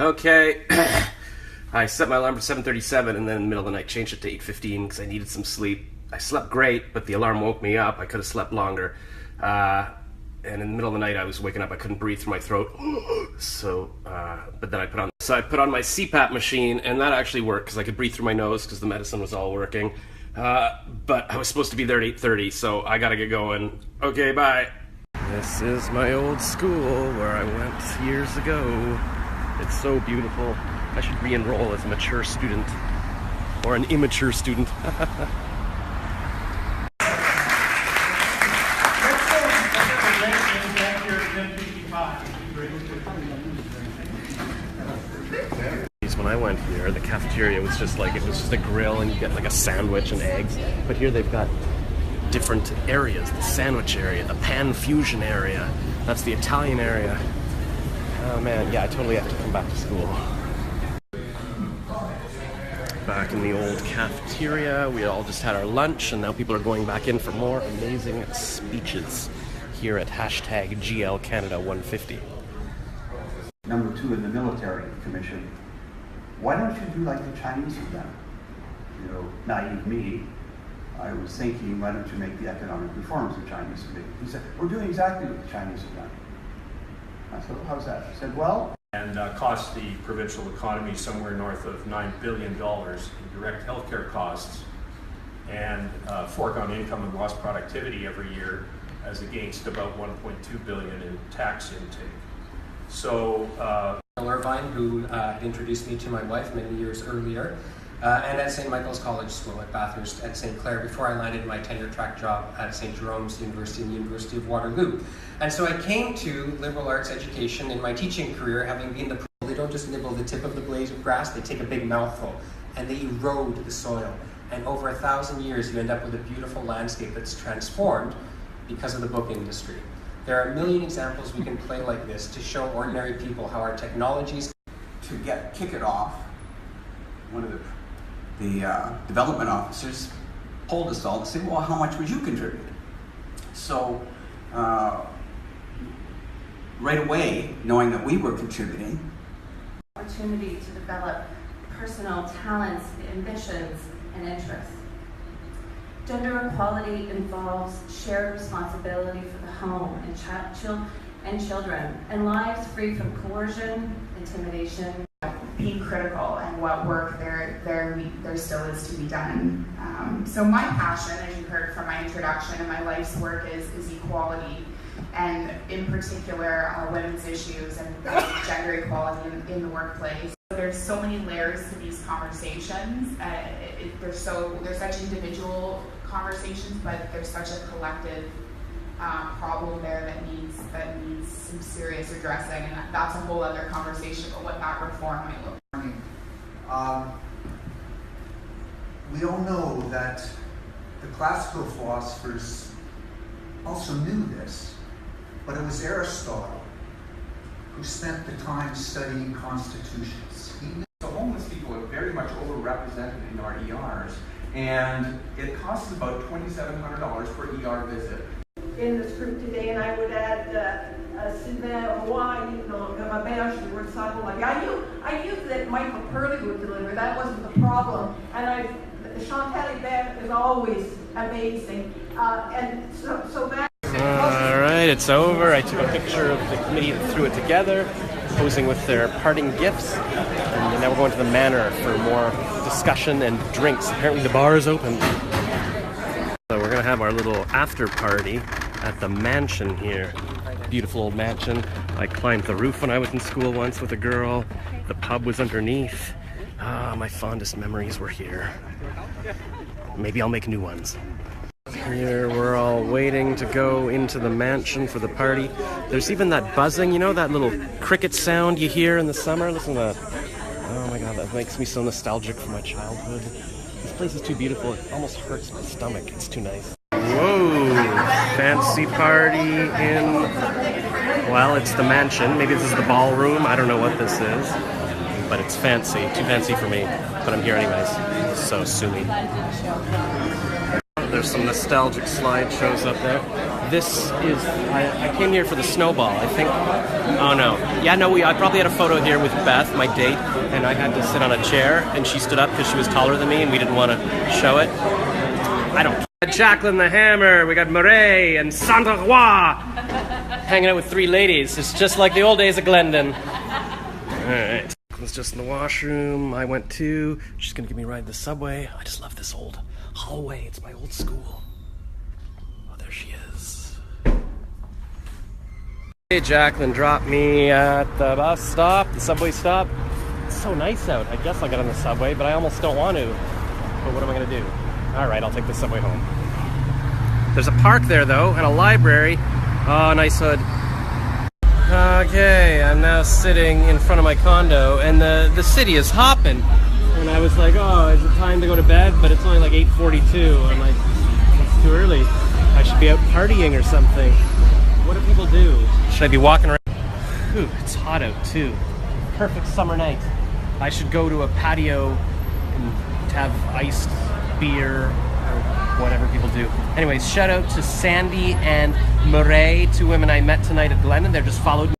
Okay, I set my alarm for 7:37 and then in the middle of the night changed it to 8:15 because I needed some sleep. I slept great, but the alarm woke me up. I could have slept longer. And in the middle of the night I was waking up, I couldn't breathe through my throat. But then I put on my CPAP machine, and that actually worked because I could breathe through my nose because the medicine was all working. But I was supposed to be there at 8:30, so I gotta get going. Okay, bye. This is my old school where I went years ago. It's so beautiful. I should re-enroll as a mature student or an immature student. When I went here, the cafeteria was just like, it was just a grill and you get like a sandwich and eggs. But here they've got different areas. The sandwich area, the pan fusion area. That's the Italian area. Oh man, yeah, I totally have to come back to school. Back in the old cafeteria, we all just had our lunch and now people are going back in for more amazing speeches here at hashtag GL Canada 150. Number 2 in the military commission. Why don't you do like the Chinese have done? You know, naive me, I was thinking, why don't you make the economic reforms the Chinese have made? He said, we're doing exactly what the Chinese have done. I said, well, how's that? He said, well... And cost the provincial economy somewhere north of $9 billion in direct healthcare costs and foregone income and lost productivity every year as against about $1.2 billion in tax intake. So... Irvine, who introduced me to my wife many years earlier, and at St. Michael's College School at Bathurst at St. Clair before I landed my tenure track job at St. Jerome's University and the University of Waterloo. And so I came to liberal arts education in my teaching career having been they don't just nibble the tip of the blade of grass, they take a big mouthful and they erode the soil. And over 1,000 years you end up with a beautiful landscape that's transformed because of the book industry. There are a million examples we can play like this to show ordinary people how our technologies... To kick it off, one of the development officers pulled us all to say, well, how much would you contribute? So right away, knowing that we were contributing... Opportunity to develop personal talents, ambitions, and interests. Gender equality involves shared responsibility for the home and children, and lives free from coercion, intimidation. Being critical and what work there still is to be done. So my passion, as you heard from my introduction, and my life's work is equality, and in particular women's issues and gender equality in the workplace. There's so many layers to these conversations. They're such individual conversations, but there's such a collective problem there that needs some serious addressing, and that's a whole other conversation about what that reform might look like. We all know that the classical philosophers also knew this, but it was Aristotle who spent the time studying constitutions. So homeless people are very much overrepresented in our ERs, and it costs about $2,700 per ER visit. In this group today, and I would add Sylvain Roy, Robert Joursabo. I knew that Michael Purley would deliver. That wasn't the problem. And Chantal Hébert is always amazing. And so that... All right, it's over. I took a picture of the committee that threw it together, posing with their parting gifts. And now we're going to the manor for more discussion and drinks. Apparently the bar is open. So we're going to have our little after party at the mansion here. Beautiful old mansion. I climbed the roof when I was in school once with a girl. The pub was underneath. My fondest memories were here. Maybe I'll make new ones. Here we're all waiting to go into the mansion for the party. There's even that buzzing, you know, that little cricket sound you hear in the summer? Listen to that. Oh my god, that makes me so nostalgic for my childhood. This place is too beautiful, it almost hurts my stomach. It's too nice. Whoa! Fancy party in... Well, it's the mansion. Maybe this is the ballroom. I don't know what this is. But it's fancy. Too fancy for me. But I'm here anyways. So sue me. there's some nostalgic slideshows up there. This is, I came here for the snowball, I think. Oh no. Yeah, no, I probably had a photo here with Beth, my date, and I had to sit on a chair, and she stood up because she was taller than me, and we didn't want to show it. I don't. Jacqueline the Hammer, we got Murray and Sandra Roy hanging out with 3 ladies. It's just like the old days of Glendon. Alright. Was just in the washroom. I went too. She's gonna give me a ride the subway. I just love this old hallway. It's my old school. Oh, there she is. Hey, Jacqueline dropped me at the bus stop, the subway stop. It's so nice out. I guess I'll get on the subway, but I almost don't want to. But what am I gonna do? Alright, I'll take the subway home. There's a park there though, and a library. Oh, nice hood. Okay, I'm now sitting in front of my condo, and the city is hopping. And I was like, oh, is it time to go to bed? But it's only like 8:42. I'm like, it's too early. I should be out partying or something. What do people do? Should I be walking around? Ooh, it's hot out too. Perfect summer night. I should go to a patio and have iced beer or whatever people do. Anyways, shout out to Sandy and Murray, 2 women I met tonight at Glendon. They're just followed me.